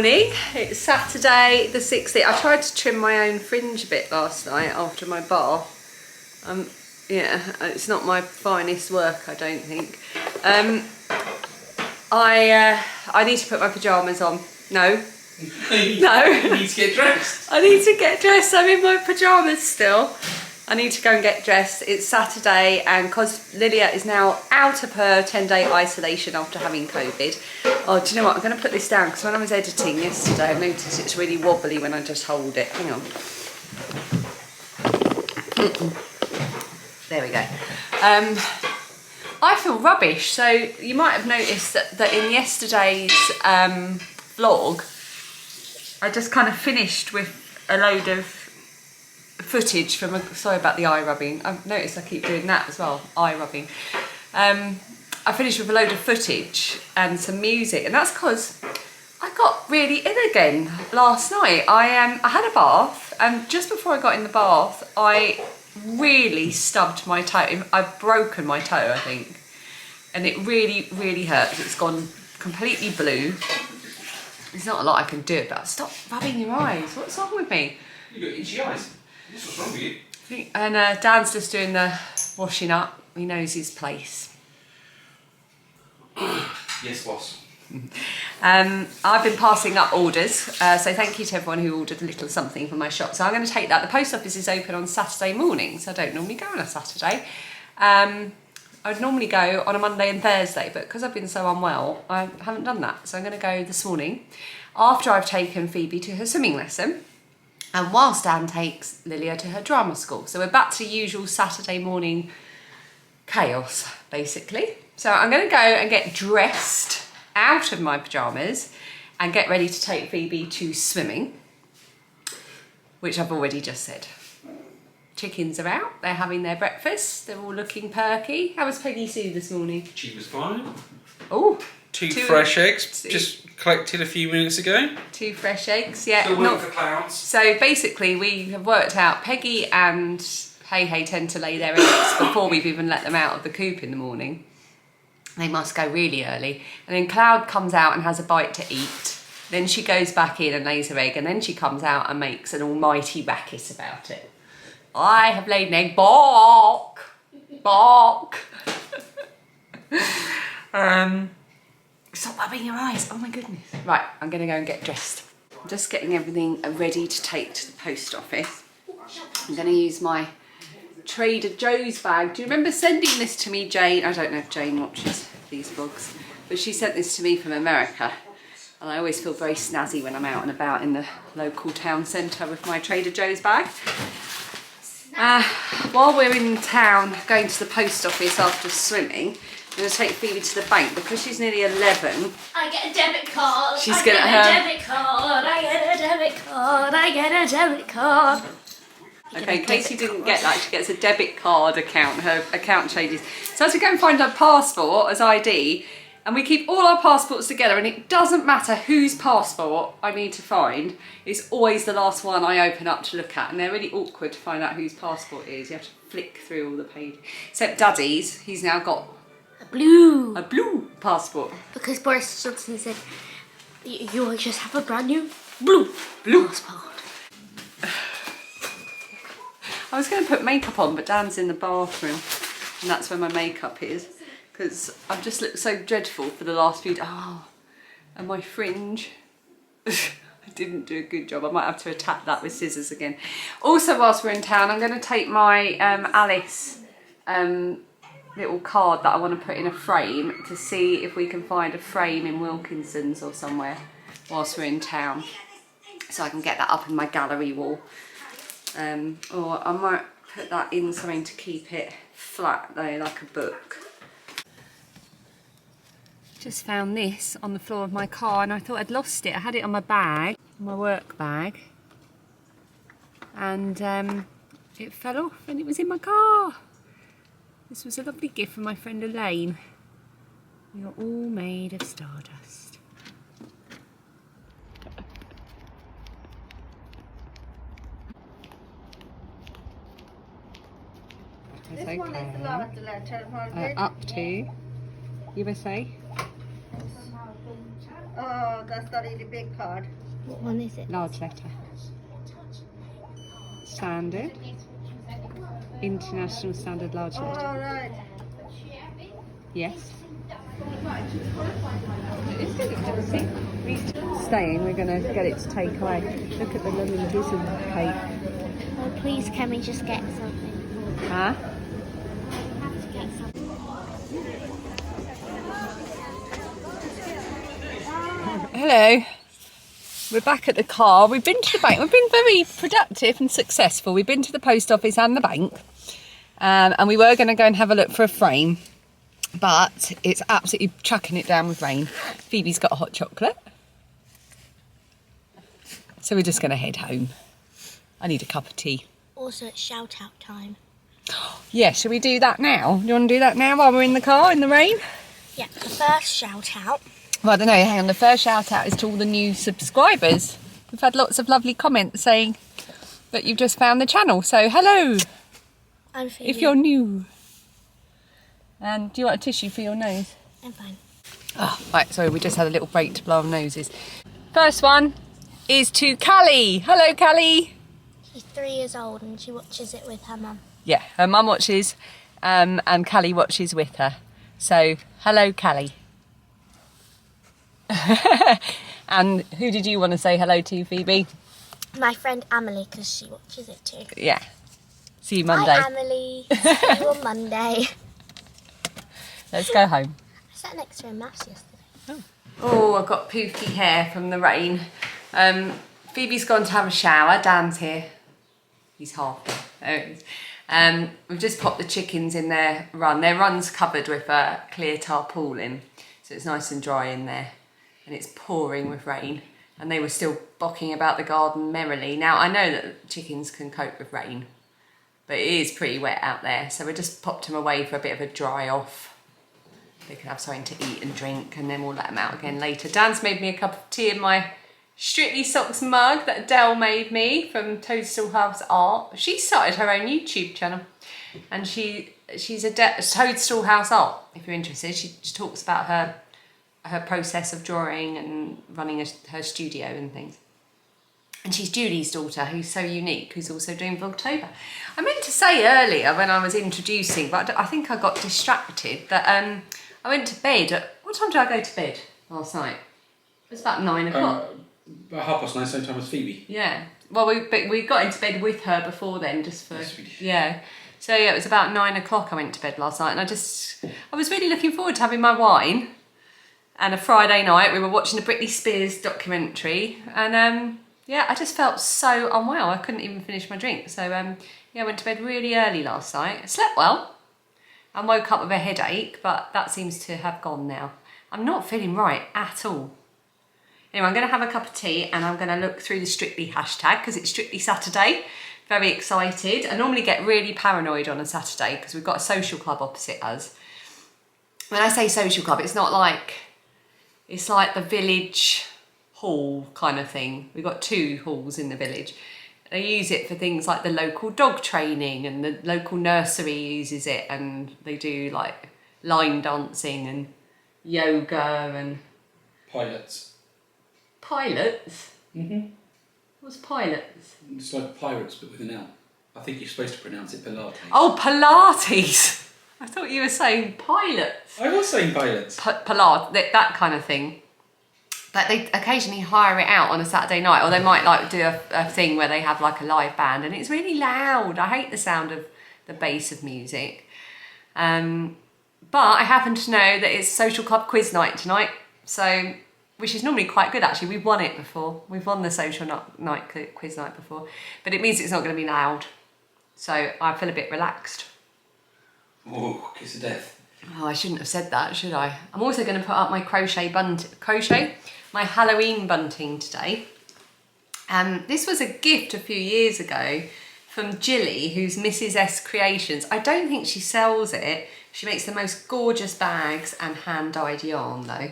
morning. It's Saturday the 16th. I tried to trim my own fringe a bit last night after my bath. Yeah, it's not my finest work, I don't think. I need to put my pyjamas on. No. No. You need to get dressed. I need to get dressed. I'm in my pyjamas still. I need to go and get dressed. It's Saturday, and because Lilia is now out of her 10-day isolation after having COVID. Oh, do you know what? I'm going to put this down because when I was editing yesterday, I noticed it's really wobbly when I just hold it. Hang on. There we go. I feel rubbish. So you might have noticed that in yesterday's vlog, I just kind of finished with a load of footage from sorry about the eye rubbing. I've noticed I keep doing that as well, eye rubbing. I finished with a load of footage and some music, and that's because I got really ill again last night. I had a bath, and just before I got in the bath, I really stubbed my toe. I've broken my toe, I think, and it really, really hurts. It's gone completely blue. There's not a lot I can do about it. Stop rubbing your eyes. What's wrong with me? You got itchy eyes. What's wrong with you? And Dan's just doing the washing up. He knows his place. Yes, boss. I've been passing up orders, so thank you to everyone who ordered a little something from my shop. So I'm going to take that. The post office is open on Saturday mornings. I don't normally go on a Saturday. I'd normally go on a Monday and Thursday, but because I've been so unwell, I haven't done that. So I'm going to go this morning after I've taken Phoebe to her swimming lesson, and whilst Dan takes Lilia to her drama school. So we're back to usual Saturday morning chaos, basically. So I'm going to go and get dressed out of my pyjamas and get ready to take Phoebe to swimming, which I've already just said. Chickens are out, they're having their breakfast, they're all looking perky. How was Peggy Sue this morning? She was fine. Oh, two fresh eggs, just collected a few minutes ago. 2 fresh eggs, yeah. Still waiting for clouds. So basically we have worked out Peggy and Hey tend to lay their eggs before we've even let them out of the coop in the morning. They must go really early. And then Cloud comes out and has a bite to eat. Then she goes back in and lays her egg, and then she comes out and makes an almighty racket about it. I have laid an egg. Bark! Bark! Stop rubbing your eyes. Oh my goodness. Right, I'm going to go and get dressed. I'm just getting everything ready to take to the post office. I'm going to use my Trader Joe's bag. Do you remember sending this to me, Jane? I don't know if Jane watches these vlogs, but she sent this to me from America. And I always feel very snazzy when I'm out and about in the local town centre with my Trader Joe's bag. While we're in town going to the post office after swimming, I'm going to take Phoebe to the bank because she's nearly 11. I get a debit card. She's I get get a debit card. I get a debit card. I get a debit card. Okay, in case you didn't get that, she gets a debit card account. Her account changes. So as we go and find her passport as ID, and we keep all our passports together, and it doesn't matter whose passport I need to find, it's always the last one I open up to look at, and they're really awkward to find out whose passport it is. You have to flick through all the pages. Except Daddy's, he's now got A blue passport. Because Boris Johnson said you will just have a brand new blue passport. I was going to put makeup on, but Dan's in the bathroom, and that's where my makeup is, because I've just looked so dreadful for the last few days. Oh, and my fringe. I didn't do a good job. I might have to attack that with scissors again. Also, whilst we're in town, I'm going to take my Alice little card that I want to put in a frame to see if we can find a frame in Wilkinson's or somewhere whilst we're in town, so I can get that up in my gallery wall. Or I might put that in something to keep it flat though, like a book. Just found this on the floor of my car and I thought I'd lost it. I had it on my bag, my work bag, and it fell off and it was in my car. This was a lovely gift from my friend Elaine. We are all made of stardust. This one is the last letter. Up to USA. Oh, that's the really big card. What one is it? Large letter. Standard. International Standard Large All letter. right. Yes. Staying, we're going to get it to take away. Look at the lovely gizzard cake. Oh, please, can we just get something? Huh? We have to get something. Hello. We're back at the car. We've been to the bank. We've been very productive and successful. We've been to the post office and the bank. And we were going to go and have a look for a frame. But it's absolutely chucking it down with rain. Phoebe's got a hot chocolate. So we're just going to head home. I need a cup of tea. Also, it's shout out time. Yeah, shall we do that now? Do you want to do that now while we're in the car in the rain? Yeah, the first shout out. Well, I don't know, hang on. The first shout out is to all the new subscribers. We've had lots of lovely comments saying that you've just found the channel. So hello, I'm Phoebe. if you're new. And do you want a tissue for your nose? I'm fine. Oh, right, sorry, we just had a little break to blow our noses. First one is to Callie. Hello, Callie. She's 3 years old and she watches it with her mum. Yeah, her mum watches and Callie watches with her. So, hello, Callie. And who did you want to say hello to, Phoebe? My friend Amelie, because she watches it too. Yeah. See you Monday. Hi, Amelie. See you on Monday. Let's go home. I sat next to her in maths yesterday. Oh, I've got poofy hair from the rain. Phoebe's gone to have a shower. Dan's here. He's half there. There he is. We've just popped the chickens in their run. Their run's covered with a clear tarpaulin, so it's nice and dry in there. And it's pouring with rain. And they were still bocking about the garden merrily. Now, I know that chickens can cope with rain, but it is pretty wet out there. So we just popped them away for a bit of a dry off. They can have something to eat and drink, and then we'll let them out again later. Dan's made me a cup of tea in my Strictly Socks mug that Adele made me from Toadstool House Art. She started her own YouTube channel, and she's a Toadstool House Art. If you're interested, she talks about her process of drawing and running her studio and things. And she's Julie's daughter, who's so unique, who's also doing Vlogtober. I meant to say earlier when I was introducing, but I think I got distracted, that I went to bed. What time did I go to bed last night? It was about 9 o'clock. About 9:30, same time as Phoebe. Yeah. Well, we got into bed with her before then, just for... Yes, we did. Yeah. So yeah, it was about 9 o'clock I went to bed last night, and I was really looking forward to having my wine. And a Friday night, we were watching the Britney Spears documentary, and yeah, I just felt so unwell. I couldn't even finish my drink. So yeah, I went to bed really early last night. I slept well and woke up with a headache, but that seems to have gone now. I'm not feeling right at all. Anyway, I'm going to have a cup of tea and I'm going to look through the Strictly hashtag because it's Strictly Saturday. Very excited. I normally get really paranoid on a Saturday because we've got a social club opposite us. When I say social club, it's not like... It's like the village hall kind of thing. We've got 2 halls in the village. They use it for things like the local dog training, and the local nursery uses it, and they do like line dancing and yoga and... Pilots. Pilots? Mm-hmm. What's pilots? It's like pirates, but with an L. I think you're supposed to pronounce it Pilates. Oh, Pilates! I thought you were saying pilots. I was saying pilots. Pilates, that kind of thing. But they occasionally hire it out on a Saturday night, or they might like do a thing where they have like a live band, and it's really loud. I hate the sound of the bass of music. But I happen to know that it's social club quiz night tonight, so which is normally quite good actually. We've won it before. We've won the social quiz night before, but it means it's not going to be loud. So I feel a bit relaxed. Oh, kiss of death. Oh, I shouldn't have said that, should I? I'm also going to put up my my Halloween bunting today. This was a gift a few years ago from Jilly, who's Mrs. S Creations. I don't think she sells it. She makes the most gorgeous bags and hand-dyed yarn though.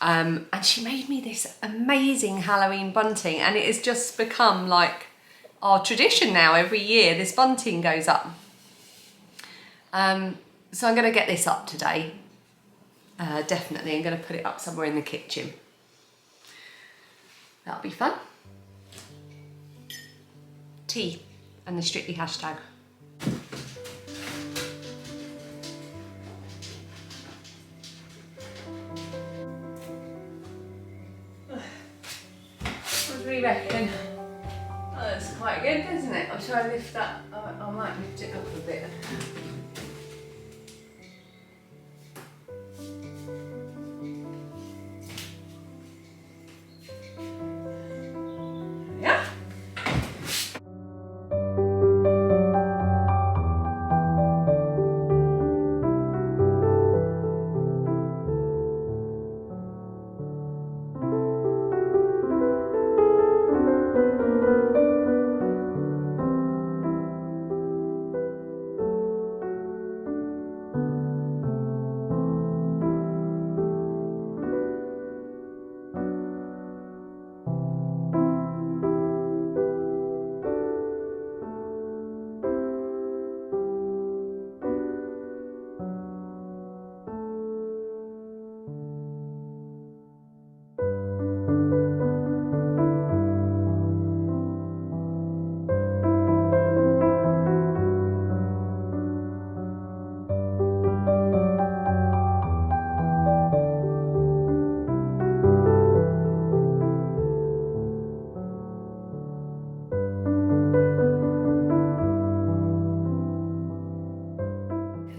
And she made me this amazing Halloween bunting, and it has just become like our tradition now. Every year this bunting goes up. So I'm going to get this up today. definitely. I'm going to put it up somewhere in the kitchen. That'll be fun. Tea and the Strictly hashtag. What do we reckon? Oh, that's quite good, isn't it? I'll try and lift that. I might lift it up a bit. Yeah.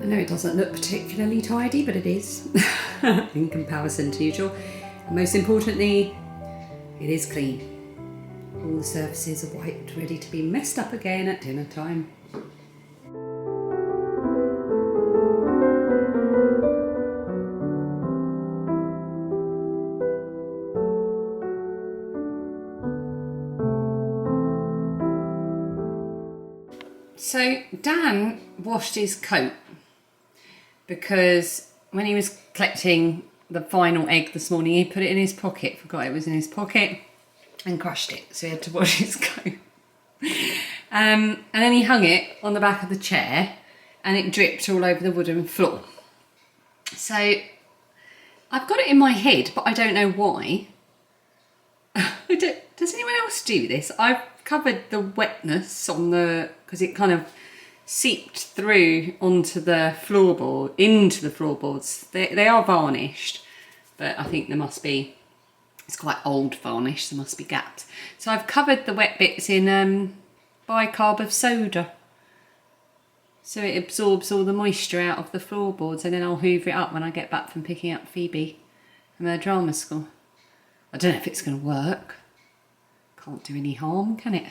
I know it doesn't look particularly tidy, but it is in comparison to usual. And most importantly, it is clean. All the surfaces are wiped, ready to be messed up again at dinner time. So Dan washed his coat because when he was collecting the final egg this morning, he put it in his pocket, forgot it was in his pocket, and crushed it. So he had to wash his coat. And then he hung it on the back of the chair and it dripped all over the wooden floor. So I've got it in my head, but I don't know why. Does anyone else do this? I've covered the wetness on the, because it kind of seeped through onto the floorboard, into the floorboards. They are varnished, but I think there must be, it's quite old varnish, there must be gaps. So I've covered the wet bits in bicarb of soda, so it absorbs all the moisture out of the floorboards, and then I'll hoover it up when I get back from picking up Phoebe from her drama school. I don't know if it's going to work. Can't do any harm, can it?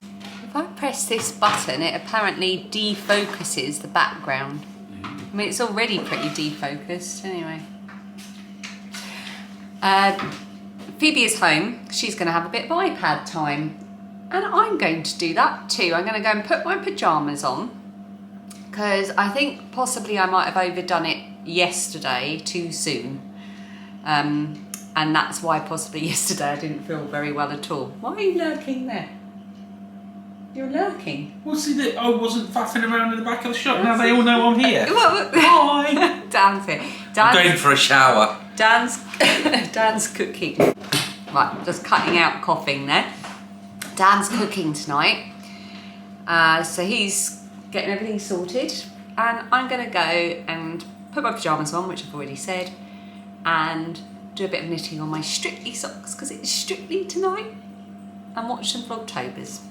If I press this button, it apparently defocuses the background. I mean, it's already pretty defocused anyway. Phoebe is home. She's going to have a bit of iPad time. And I'm going to do that too. I'm going to go and put my pyjamas on, because I think possibly I might have overdone it yesterday too soon. And that's why possibly yesterday I didn't feel very well at all. Why are you lurking there? You're lurking. Well, see that I wasn't faffing around in the back of the shop. Now they all know I'm here. Hi. Dan's here. I'm going for a shower. Dan's cooking. Right, just cutting out coughing there. Dan's cooking tonight. So he's getting everything sorted. And I'm going to go and put my pyjamas on, which I've already said, and do a bit of knitting on my Strictly socks, because it's Strictly tonight, and watch some Vlogtobers.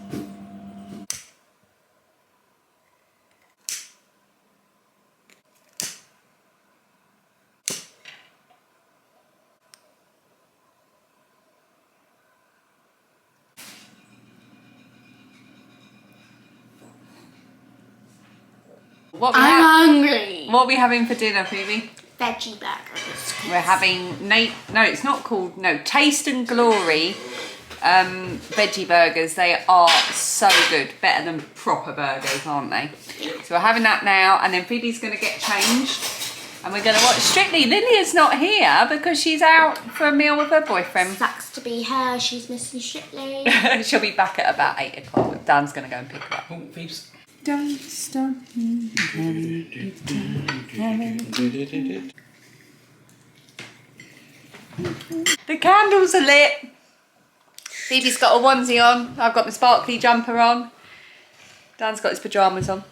I'm hungry. What are we having for dinner, Phoebe? Veggie burgers. We're having no, it's not called, no, Taste and Glory veggie burgers. They are so good, better than proper burgers, aren't they? So we're having that now, and then Phoebe's going to get changed, and we're going to watch Strictly. Lilia's not here because she's out for a meal with her boyfriend. Sucks to be her. She's missing Strictly. She'll be back at about 8 o'clock. Dan's going to go and pick her up. Oh, peeps. Don't stop me. The candles are lit. Phoebe's got a onesie on. I've got my sparkly jumper on. Dan's got his pyjamas on.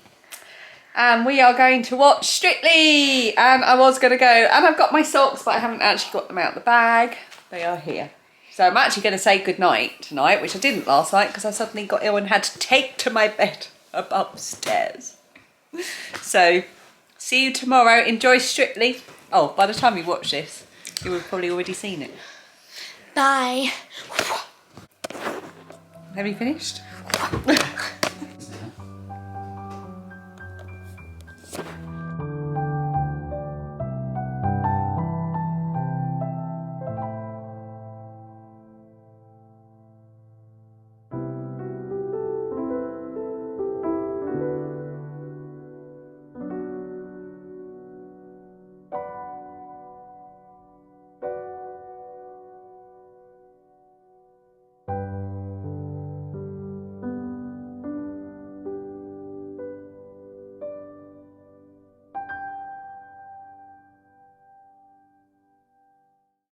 And we are going to watch Strictly. And I was going to go, and I've got my socks, but I haven't actually got them out of the bag. They are here. So I'm actually going to say goodnight tonight, which I didn't last night because I suddenly got ill and had to take to my bed up upstairs. So, see you tomorrow. Enjoy Strictly. Oh, by the time you watch this, you would have probably already seen it. Bye. Have you finished?